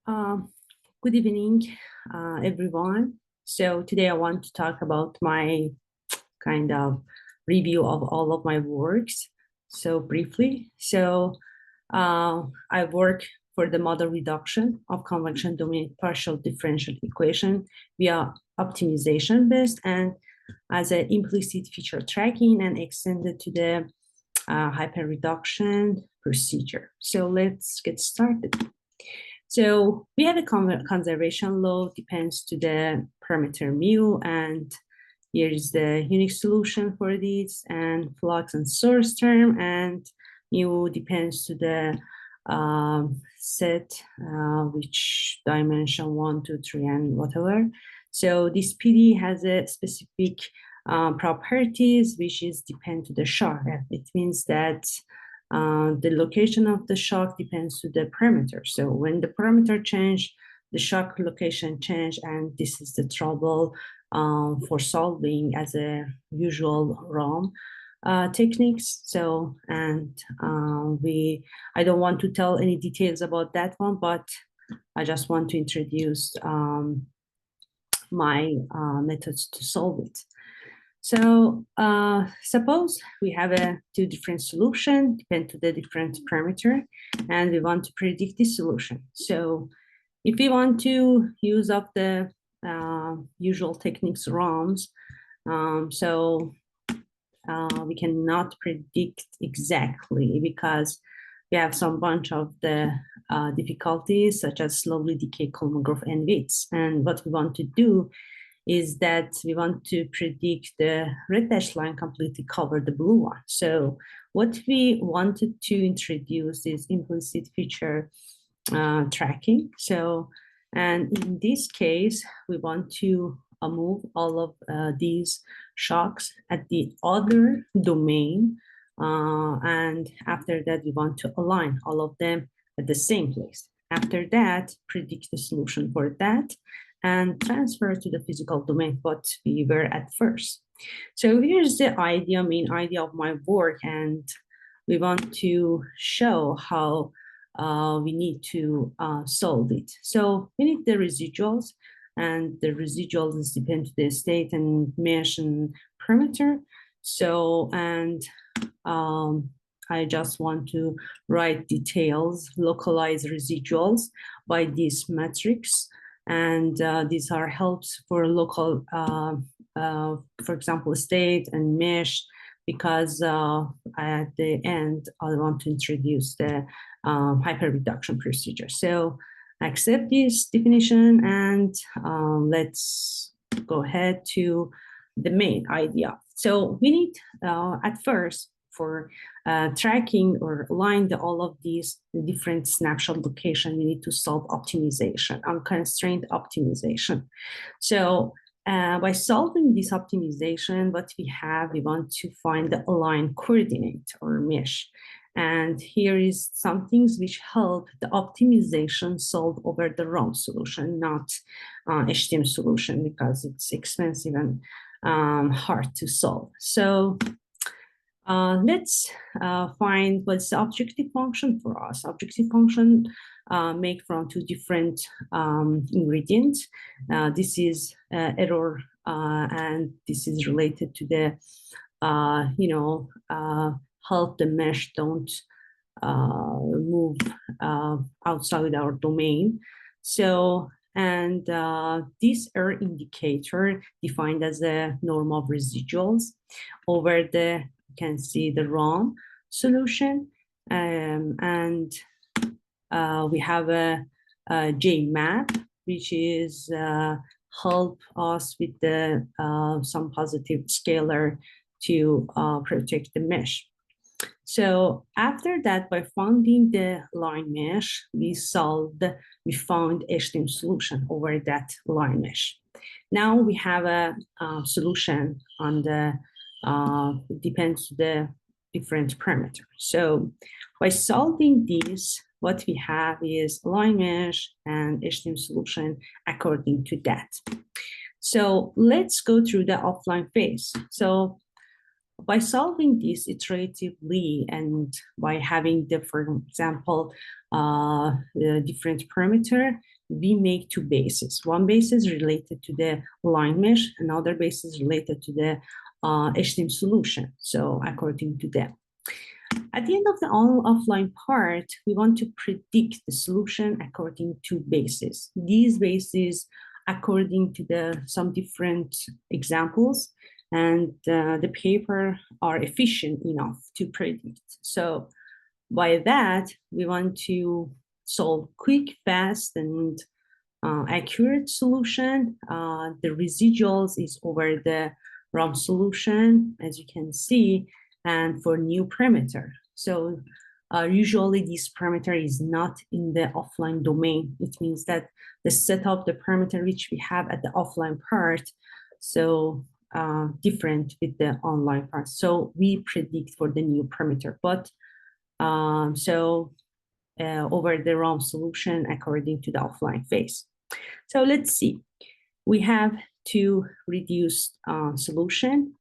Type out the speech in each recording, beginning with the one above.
Um, Good evening, everyone. So today I want to talk about my kind of review of all of my works. So briefly, I work for the model reduction of convection-dominated partial differential equation via optimization-based and as an implicit feature tracking and extended to the hyperreduction procedure. So let's get started. So we have a conservation law depends to the parameter mu, and here is the unique solution for this, and flux and source term, and mu depends to the set, which dimension 1, 2, 3, and whatever. So this PD has a specific properties which is depend to the shock. It means that the location of the shock depends to the parameter. So when the parameter change, the shock location change, and this is the trouble for solving as a usual ROM techniques. So, and I don't want to tell any details about that one, but I just want to introduce my methods to solve it. So suppose we have two different solutions, depend to the different parameter, and we want to predict the solution. So if we want to use up the usual techniques ROMs, we cannot predict exactly because we have some bunch of the difficulties such as slowly decay Coleman growth and weights. And what we want to do is that we want to predict the red dashed line completely cover the blue one. So what we wanted to introduce is implicit feature tracking. So, and in this case, we want to move all of these shocks at the other domain. And after that, we want to align all of them at the same place. After that, predict the solution for that and transfer to the physical domain what we were at first. So here's the main idea of my work, and we want to show how we need to solve it. So we need the residuals, and the residuals depend on the state and mesh and parameter. So, and I just want to write details, localize residuals by this matrix. And these are helps for local, for example, state and mesh, because at the end, I want to introduce the hyperreduction procedure. So accept this definition, and let's go ahead to the main idea. So we need, at first, for tracking or align all of these different snapshot location, we need to solve optimization, unconstrained optimization. So by solving this optimization, what we want to find the aligned coordinate or mesh. And here is some things which help the optimization solve over the ROM solution, not HTM solution, because it's expensive and hard to solve. So let's find what's the objective function for us. Objective function made from two different ingredients. This is error, and this is related to the, help the mesh don't move outside our domain. So, and this error indicator defined as a norm of residuals over the, you can see the ROM solution, and we have a J map, which is help us with the some positive scalar to protect the mesh. So after that, by finding the line mesh, we found HTM solution over that line mesh. Now we have a solution on the, depends the different parameter. So by solving this, what we have is line mesh and HTM solution according to that. So let's go through the offline phase. So By solving this iteratively and by having for example, the different parameter, we make two bases. One base is related to the line mesh, another base is related to the HTML solution. So according to them. At the end of the offline part, we want to predict the solution according to bases. These bases, according to some different examples, and the paper are efficient enough to predict. So by that, we want to solve quick, fast, and accurate solution. The residuals is over the ROM solution, as you can see, and for new parameter. So usually this parameter is not in the offline domain. It means that the set of the parameter which we have at the offline part, so different with the online part. So we predict for the new parameter, but over the ROM solution according to the offline phase. So let's see. We have two reduced solution.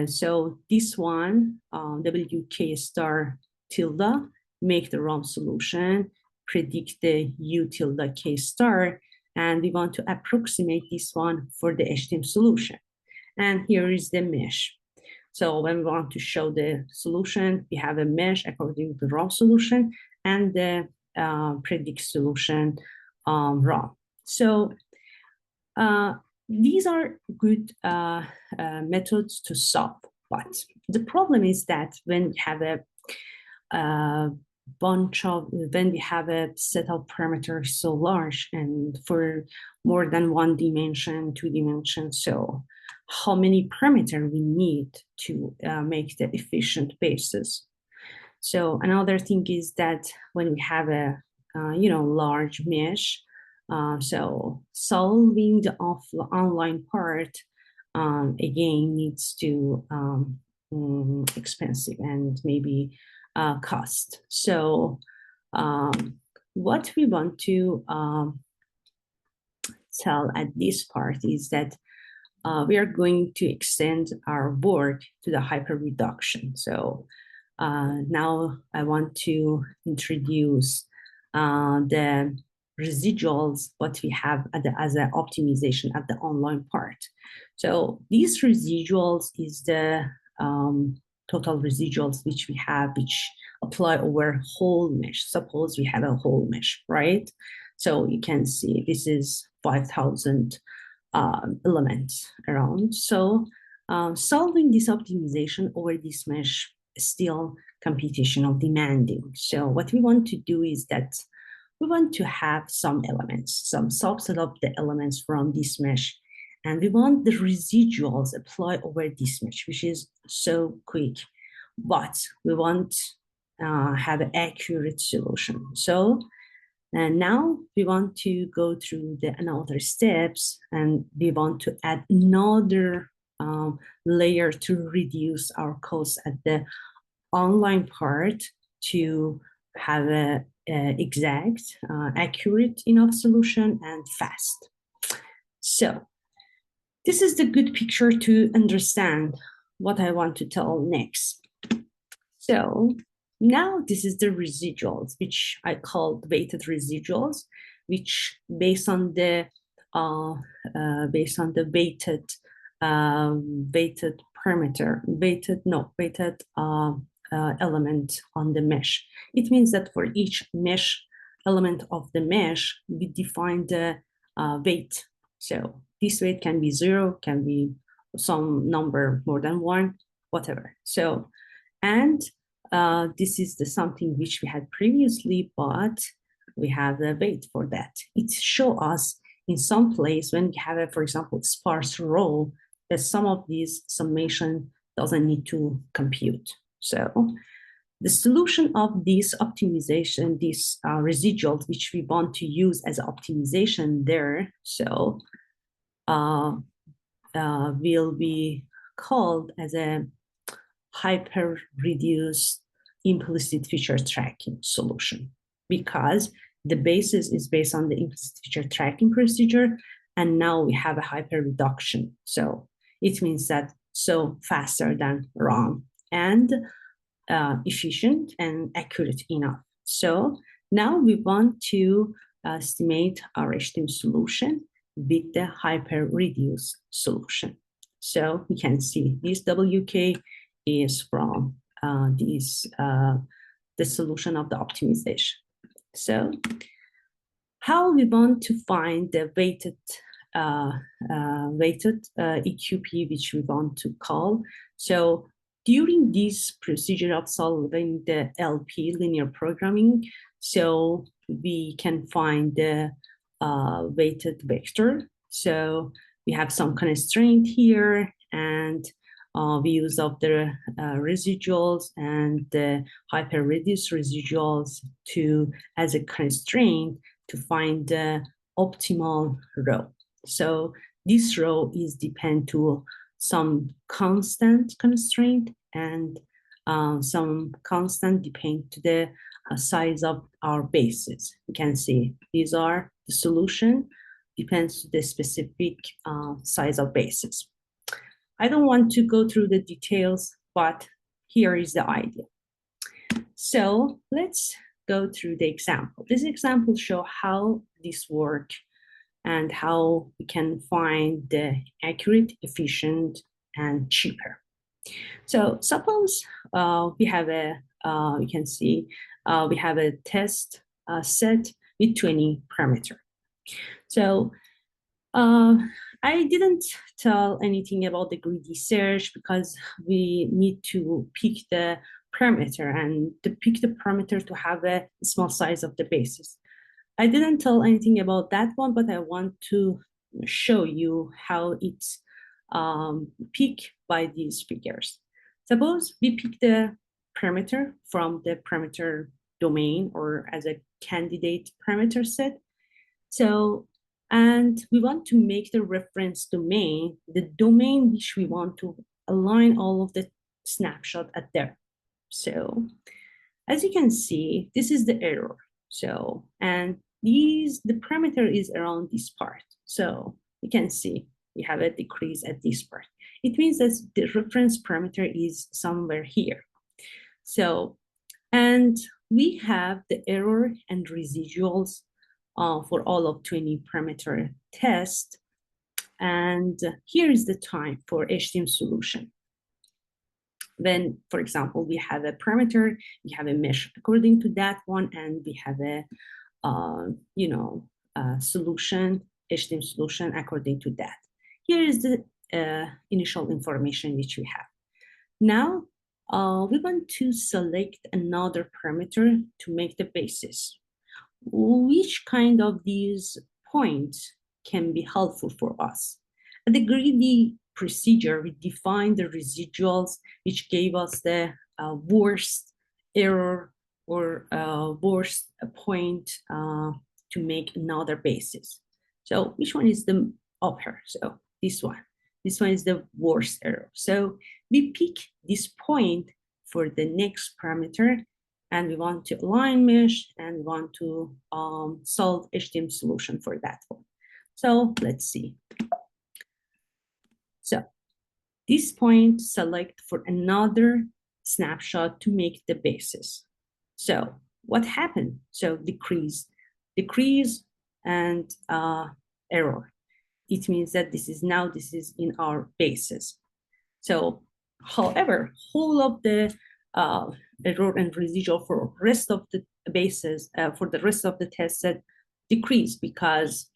So this one, WK star tilde, make the ROM solution, predict the U tilde K star, and we want to approximate this one for the HTML solution. And here is the mesh. So when we want to show the solution, we have a mesh according to the ROM solution and the predict solution ROM. So these are good methods to solve, but the problem is that when we have when we have a set of parameters so large and for more than 1 dimension, 2 dimensions, so how many parameters we need to make the efficient basis. So another thing is that when we have a large mesh, so solving the online part again needs to expensive and maybe cost. So what we want to tell at this part is that we are going to extend our work to the hyperreduction. So now I want to introduce the residuals, what we have as an optimization at the online part. So these residuals is the total residuals which we have, which apply over whole mesh. Suppose we have a whole mesh, right? So you can see this is 5,000 elements around. So solving this optimization over this mesh is still computational demanding. So what we want to do is that we want to have some elements, some subset of the elements from this mesh, and we want the residuals apply over this mesh, which is so quick, but we want have an accurate solution. So and now we want to go through the another steps, and we want to add another layer to reduce our cost at the online part to have a exact, accurate enough solution and fast. So this is the good picture to understand what I want to tell next. So now this is the residuals, which I call weighted residuals, which based on the weighted parameter, weighted element on the mesh. It means that for each mesh element of the mesh, we define the weight. So this weight can be 0, can be some number more than 1, whatever. So, and this is something which we had previously, but we have the weight for that. It shows us in some place when we have a, for example, sparse row, that some of these summation doesn't need to compute. So the solution of this optimization, these residuals, which we want to use as optimization there, so will be called as a hyper-reduced implicit feature tracking solution, because the basis is based on the implicit feature tracking procedure, and now we have a hyper-reduction. So it means that so faster than ROM and efficient and accurate enough. So now we want to estimate our HTM solution with the hyper-reduced solution. So we can see this WK is from the solution of the optimization. So how we want to find the weighted EQP, which we want to call. So during this procedure of solving the LP, linear programming, so we can find the weighted vector. So we have some constraint here, and we use of the residuals and the hyper-reduced residuals as a constraint to find the optimal row. So this row is depend to some constant constraint, and some constant depend to the size of our bases. You can see these are the solution depends to the specific size of bases. I don't want to go through the details, but here is the idea. So let's go through the example. This example shows how this works and how we can find the accurate, efficient, and cheaper. So suppose we have you can see we have a test set with 20 parameters. So I didn't tell anything about the greedy search because we need to pick the parameter and to pick the parameter to have a small size of the basis. I didn't tell anything about that one, but I want to show you how it's picked by these figures. Suppose we pick the parameter from the parameter domain or as a candidate parameter set. So, and we want to make the reference domain, the domain which we want to align all of the snapshot at there. So, as you can see, this is the error. So, and the parameter is around this part. So you can see we have a decrease at this part. It means that the reference parameter is somewhere here. So, and we have the error and residuals for all of 20 parameter test. And here is the time for HTM solution. When, for example, we have a parameter, we have a mesh according to that one, and we have a solution, HTM solution according to that. Here is the initial information which we have. Now, we want to select another parameter to make the basis. Which kind of these points can be helpful for us? At the greedy procedure, we define the residuals, which gave us the worst error or worst point to make another basis. So which one is the upper? So this one is the worst error. So we pick this point for the next parameter, and we want to align mesh and want to solve HTM solution for that one. So let's see. So this point select for another snapshot to make the basis. So what happened? So decrease, and error. It means that this is in our basis. So, however, whole of the error and residual for rest of the bases for the rest of the test set decrease because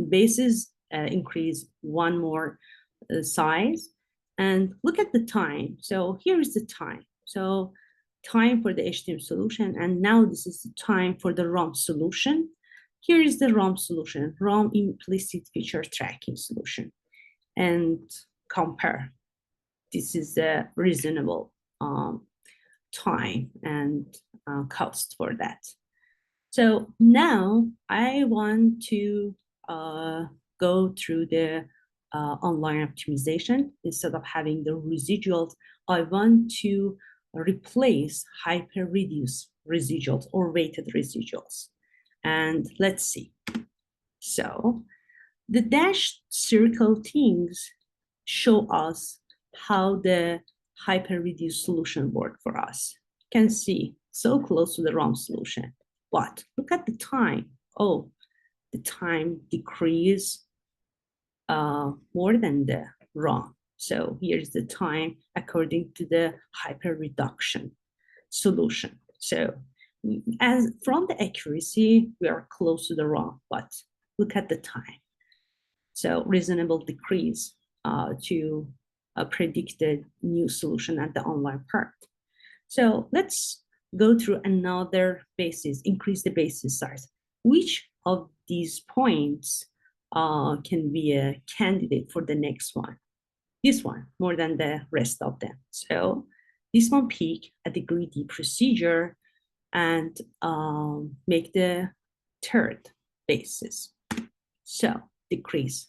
bases increase one more size. And look at the time. So here is the time. So time for the HTM solution, and now this is the time for the ROM solution. Here is the ROM solution, ROM implicit feature tracking solution, and compare. This is a reasonable time and cost for that. So now I want to go through the online optimization. Instead of having the residuals, I want to replace hyper-reduced residuals or weighted residuals. And let's see. So the dashed circle things show us how the hyper-reduced solution worked for us. You can see so close to the ROM solution, but look at the time. Oh, the time decrease more than the ROM. So here's the time according to the hyper-reduction solution. So as from the accuracy, we are close to the ROM, but look at the time. So reasonable decrease to predict the new solution at the online part. So let's go through another basis, increase the basis size. Which of these points can be a candidate for the next one? This one, more than the rest of them. So this one peak a degree D procedure and make the third basis. So decrease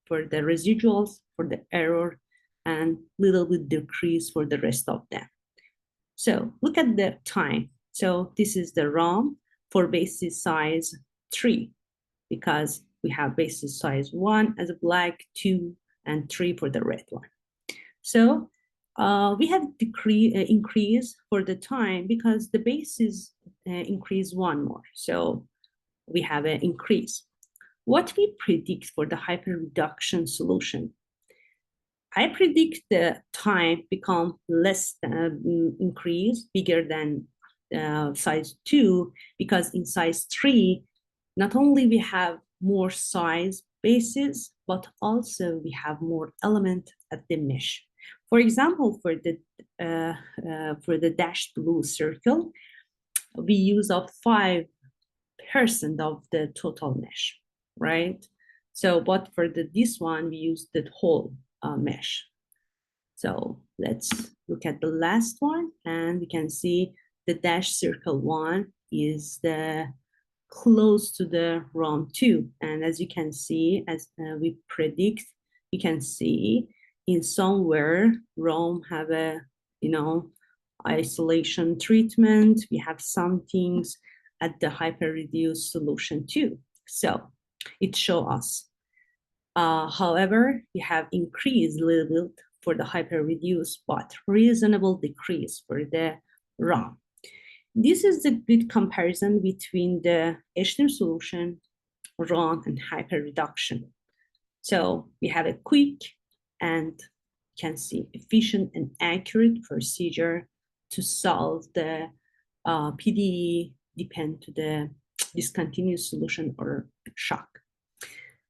for the residuals, for the error, and little bit decrease for the rest of them. So look at the time. So this is the ROM for basis size 3, because we have basis size 1 as a black, 2, and 3 for the red one. So we have increase for the time because the basis increase 1 more. So we have an increase. What we predict for the hyper-reduction solution? I predict the time become less than increase, bigger than size 2, because in size 3, not only we have more size bases, but also we have more element at the mesh. For example, for the dashed blue circle, we use up 5% of the total mesh, right? So, but for this one, we use the whole mesh. So let's look at the last one, and we can see the dashed circle 1 is the close to the ROM 2. And as you can see, as we predict, you can see in somewhere ROM have a, isolation treatment. We have some things at the hyper-reduced solution too. So it shows us. However, we have increased a little bit for the hyper-reduced, but reasonable decrease for the ROM. This is a good comparison between the HTM solution, ROM, and hyper-reduction. So we have a quick and can see efficient and accurate procedure to solve the PDE depend to the discontinuous solution or shock.